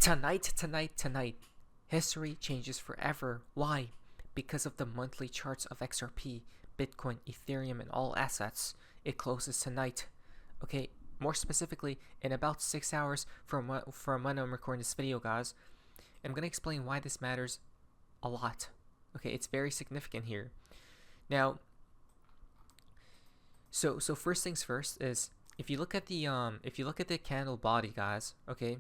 Tonight, history changes forever. Why? Because of the monthly charts of XRP, Bitcoin, Ethereum, and all assets. It closes tonight. Okay, more specifically, in about 6 hours from when I'm recording this video, guys. I'm gonna explain why this matters a lot. Okay, it's very significant here. Now, so first things first is if you look at the candle body, guys. Okay,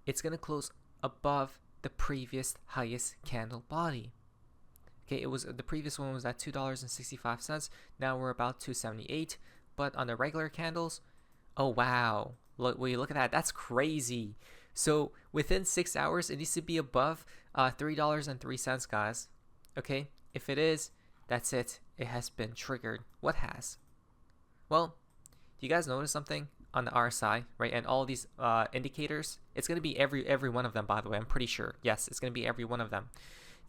it's gonna close above the previous highest candle body. Okay, it was the previous one was at $2.65. Now we're about $2.78. But on the regular candles, oh wow, look, will you look at that? That's crazy. So within 6 hours, it needs to be above $3.03, guys. Okay, if it is, that's it. It has been triggered. What has? Well, do you guys notice something on the RSI, right? And all these indicators, it's going to be every one of them, by the way. I'm pretty sure. Yes, it's going to be every one of them.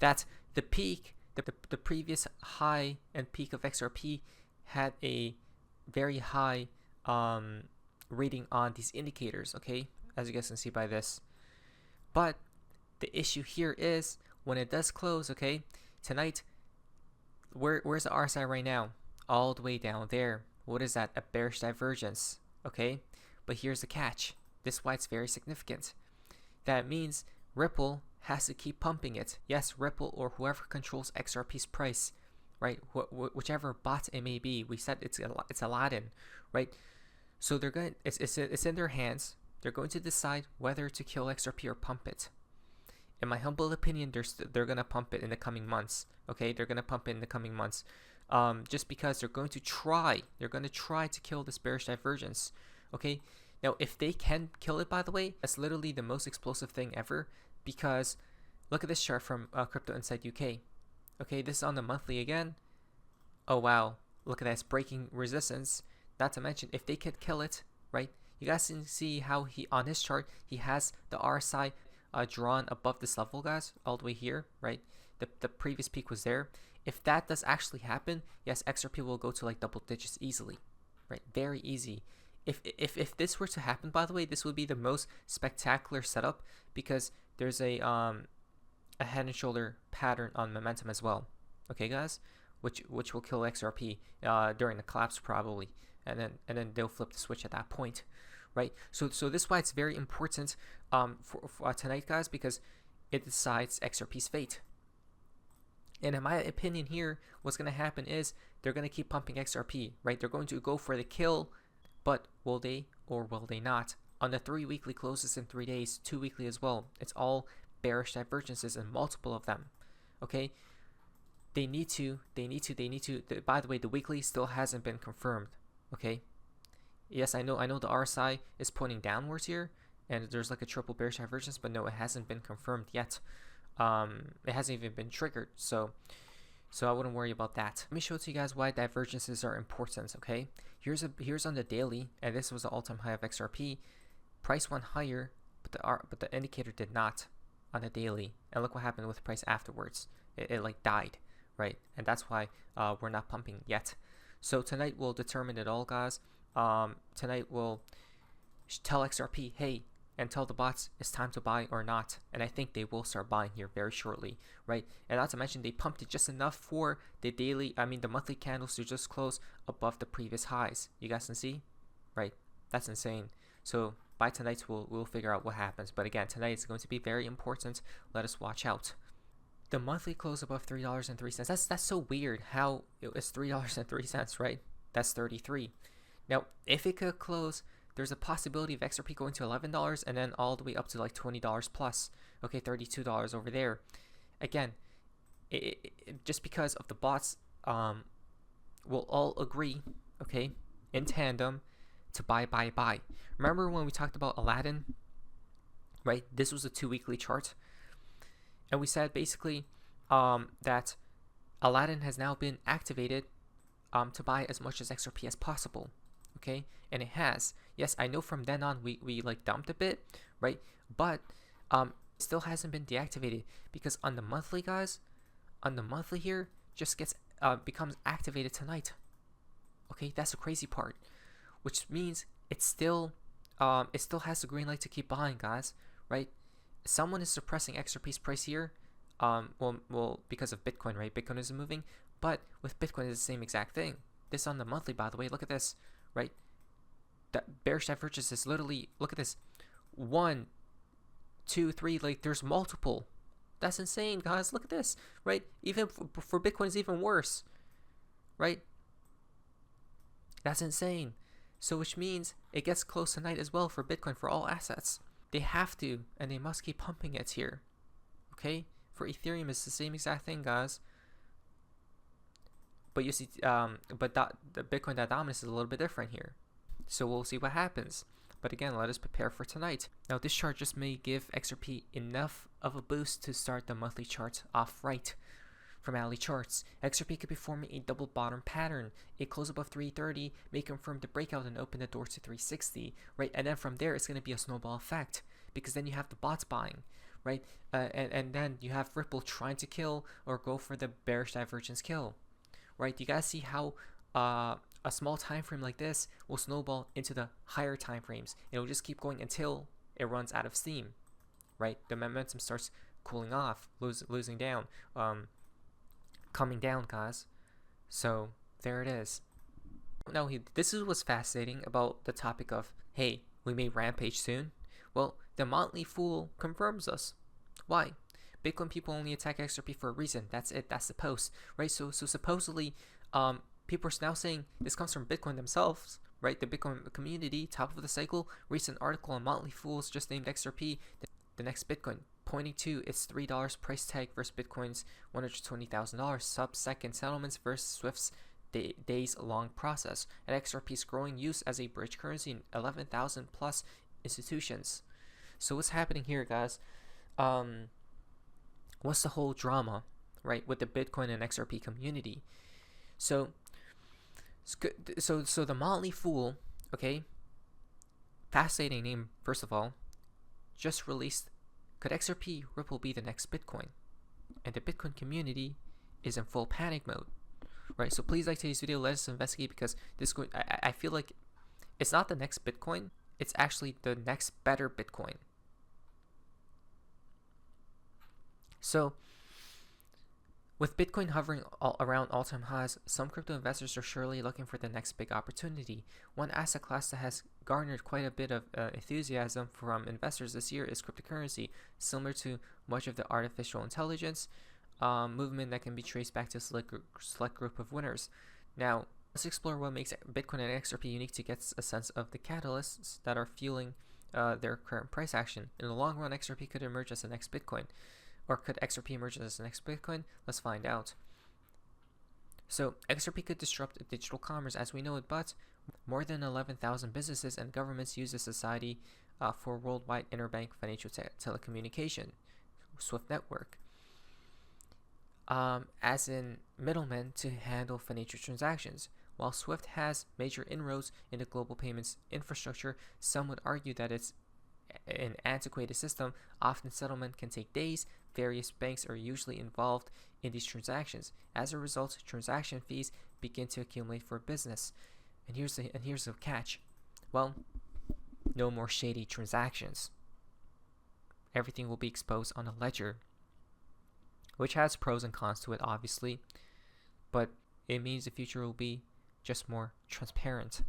That the peak, the previous high and peak of XRP had a very high rating on these indicators, okay? As you guys can see by this. But the issue here is when it does close, okay? Tonight, where's the RSI right now? All the way down there. What is that? A bearish divergence, okay? But here's the catch. This is why it's very significant. That means Ripple has to keep pumping it. Yes, Ripple or whoever controls XRP's price, right? Whichever bot it may be. We said it's Aladdin, right? So they're going. It's in their hands. They're going to decide whether to kill XRP or pump it. In my humble opinion, they're gonna pump it in the coming months. Okay, they're gonna pump it in the coming months. Just because they're going to try to kill this bearish divergence. Okay, now if they can kill it, by the way, that's literally the most explosive thing ever, because look at this chart from Crypto Insight UK. Okay, this is on the monthly again. Oh wow, look at that, it's breaking resistance. Not to mention, if they could kill it, right, you guys can see how on his chart he has the RSI drawn above this level, guys, all the way here, right? The previous peak was there. If that does actually happen, yes, XRP will go to like double digits easily, right? Very easy. If this were to happen, by the way, this would be the most spectacular setup because there's a head and shoulder pattern on momentum as well. Okay, guys, which will kill XRP during the collapse probably, and then they'll flip the switch at that point, right? So this is why it's very important for tonight, guys, because it decides XRP's fate. And in my opinion here, what's going to happen is they're going to keep pumping XRP, right? They're going to go for the kill, but will they or will they not? On the 3 weekly closes in 3 days, 2 weekly as well. It's all bearish divergences and multiple of them, okay? They need to. By the way, the weekly still hasn't been confirmed, okay? Yes, I know the RSI is pointing downwards here, and there's like a triple bearish divergence, but no, it hasn't been confirmed yet. It hasn't even been triggered, so I wouldn't worry about that. Let me show to you guys why divergences are important, okay? Here's on the daily, and this was the all-time high of XRP. Price went higher, but the indicator did not on the daily. And look what happened with price afterwards. It like died, right? And that's why we're not pumping yet. So tonight we'll determine it all, guys. Tonight we'll tell XRP, hey, and tell the bots it's time to buy or not. And I think they will start buying here very shortly, right? And not to mention they pumped it just enough for the monthly candles to just close above the previous highs. You guys can see, right? That's insane. So by tonight we'll figure out what happens. But again, tonight is going to be very important. Let us watch out. The monthly close above $3.03. That's so weird. How it was $3.03, right? That's 33. Now, if it could close, there's a possibility of XRP going to $11 and then all the way up to like $20 plus. Okay, $32 over there. Again, just because of the bots, will all agree, okay, in tandem to buy. Remember when we talked about Aladdin, right? This was a 2 weekly chart, and we said basically that Aladdin has now been activated to buy as much as XRP as possible. Okay, and it has. Yes, I know from then on we like dumped a bit, right? But it still hasn't been deactivated because on the monthly, guys, on the monthly here just becomes activated tonight. Okay, that's the crazy part, which means it still has the green light to keep buying, guys, right? someone is suppressing XRP's price here. Well, because of Bitcoin, right? Bitcoin isn't moving, but with Bitcoin, it's the same exact thing. This on the monthly, by the way. Look at this, right? The bearish divergence is literally, look at this, 1, 2, 3. Like, there's multiple. That's insane, guys. Look at this, right? Even for Bitcoin, it's even worse, right? That's insane. So which means it gets close tonight as well for Bitcoin, for all assets. They have to, and they must keep pumping it here. Okay? For Ethereum, it's the same exact thing, guys. But you see, the Bitcoin dominance is a little bit different here. So we'll see what happens. But again, let us prepare for tonight. Now, this chart just may give XRP enough of a boost to start the monthly chart off right. From alley charts, XRP could be forming a double bottom pattern. A close above 330 may confirm the breakout and open the door to 360, right? And then from there, it's going to be a snowball effect, because then you have the bots buying, right? And then you have Ripple trying to kill or go for the bearish divergence kill, right? You guys see how a small time frame like this will snowball into the higher time frames. It will just keep going until it runs out of steam, right? The momentum starts cooling off, losing down, coming down, guys. So there it is. Now, this is what's fascinating about the topic of, hey, we may rampage soon. Well, the Motley Fool confirms us. Why? Bitcoin people only attack XRP for a reason. That's it. That's the post, right? So supposedly, people are now saying this comes from Bitcoin themselves, right? The Bitcoin community, top of the cycle. Recent article on Motley Fools just named XRP the next Bitcoin, pointing to its $3 price tag versus Bitcoin's $120,000 sub-second settlements versus Swift's days-long process, and XRP's growing use as a bridge currency in 11,000 plus institutions. So what's happening here, guys? What's the whole drama, right, with the Bitcoin and XRP community? So the Motley Fool, okay, fascinating name, first of all, just released, could XRP Ripple be the next Bitcoin? And the Bitcoin community is in full panic mode, right? So please like today's video, let us investigate, because this I feel like it's not the next Bitcoin, it's actually the next better Bitcoin. So with Bitcoin hovering around all-time highs, some crypto investors are surely looking for the next big opportunity. One asset class that has garnered quite a bit of enthusiasm from investors this year is cryptocurrency, similar to much of the artificial intelligence movement that can be traced back to a select group of winners. Now, let's explore what makes Bitcoin and XRP unique to get a sense of the catalysts that are fueling their current price action. In the long run, XRP could emerge as the next Bitcoin. Or could XRP emerge as the next Bitcoin? Let's find out. So XRP could disrupt digital commerce as we know it, but more than 11,000 businesses and governments use the Society for Worldwide Interbank Financial Telecommunication, SWIFT network, as in middlemen to handle financial transactions. While SWIFT has major inroads into global payments infrastructure, some would argue that it's an antiquated system. Often settlement can take days. Various banks are usually involved in these transactions. As a result, transaction fees begin to accumulate for business. And here's the catch. Well, no more shady transactions. Everything will be exposed on a ledger, which has pros and cons to it, obviously, but it means the future will be just more transparent.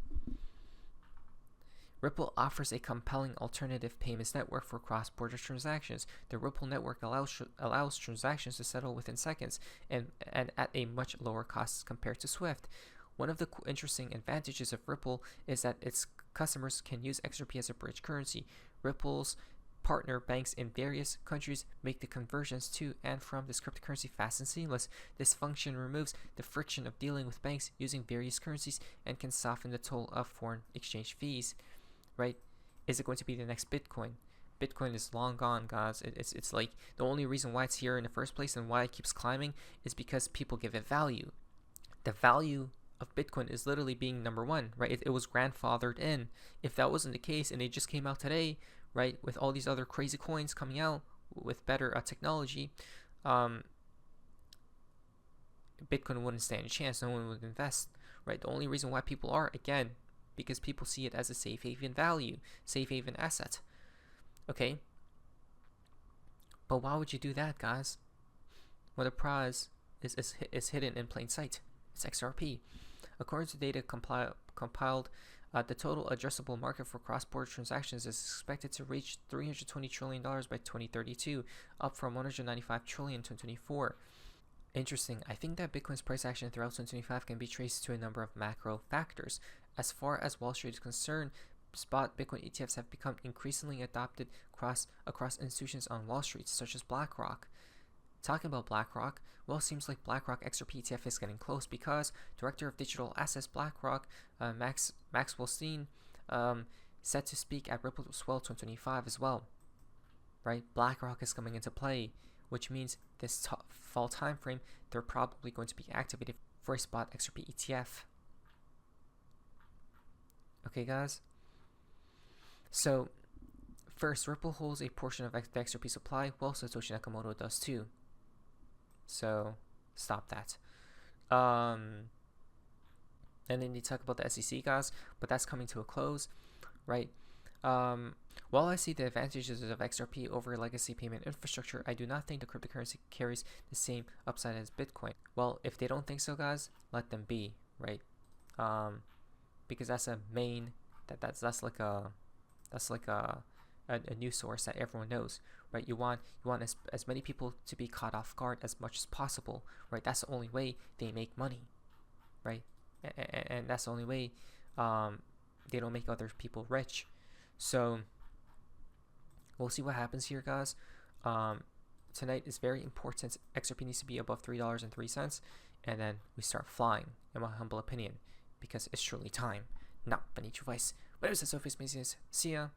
Ripple offers a compelling alternative payments network for cross-border transactions. The Ripple network allows transactions to settle within seconds and at a much lower cost compared to SWIFT. One of the interesting advantages of Ripple is that its customers can use XRP as a bridge currency. Ripple's partner banks in various countries make the conversions to and from this cryptocurrency fast and seamless. This function removes the friction of dealing with banks using various currencies and can soften the toll of foreign exchange fees. Right? Is it going to be the next Bitcoin? Bitcoin is long gone, guys. It's like the only reason why it's here in the first place and why it keeps climbing is because people give it value. The value of Bitcoin is literally being number one, right? It was grandfathered in. If that wasn't the case and it just came out today, right, with all these other crazy coins coming out with better technology, Bitcoin wouldn't stand a chance. No one would invest, right? The only reason why people are, again, because people see it as a safe haven value, safe haven asset. Okay? But why would you do that, guys? Well, the prize is hidden in plain sight. It's XRP. According to data compiled, the total addressable market for cross-border transactions is expected to reach $320 trillion by 2032, up from $195 trillion in 2024. Interesting. I think that Bitcoin's price action throughout 2025 can be traced to a number of macro factors. As far as Wall Street is concerned, spot Bitcoin ETFs have become increasingly adopted across institutions on Wall Street, such as BlackRock. Talking about BlackRock, well, it seems like BlackRock XRP ETF is getting close because Director of Digital Assets BlackRock, Maxwell Steen, set to speak at Ripple Swell 2025 as well. Right, BlackRock is coming into play, which means this fall time frame they're probably going to be activated for a spot XRP ETF. Okay, guys. So first, Ripple holds a portion of the XRP supply, while Satoshi Nakamoto does too. So stop that. And then you talk about the SEC, guys, but that's coming to a close, right? While I see the advantages of XRP over legacy payment infrastructure, I do not think the cryptocurrency carries the same upside as Bitcoin. Well, if they don't think so, guys, let them be, right? Because that's a main that's like a news source that everyone knows, right? You want as many people to be caught off guard as much as possible, right? That's the only way they make money, right? And that's the only way they don't make other people rich. So we'll see what happens here, guys. Tonight is very important. XRP needs to be above $3.03, and then we start flying, in my humble opinion, because it's truly time. Now, I need your advice. Whatever the surface business. See ya.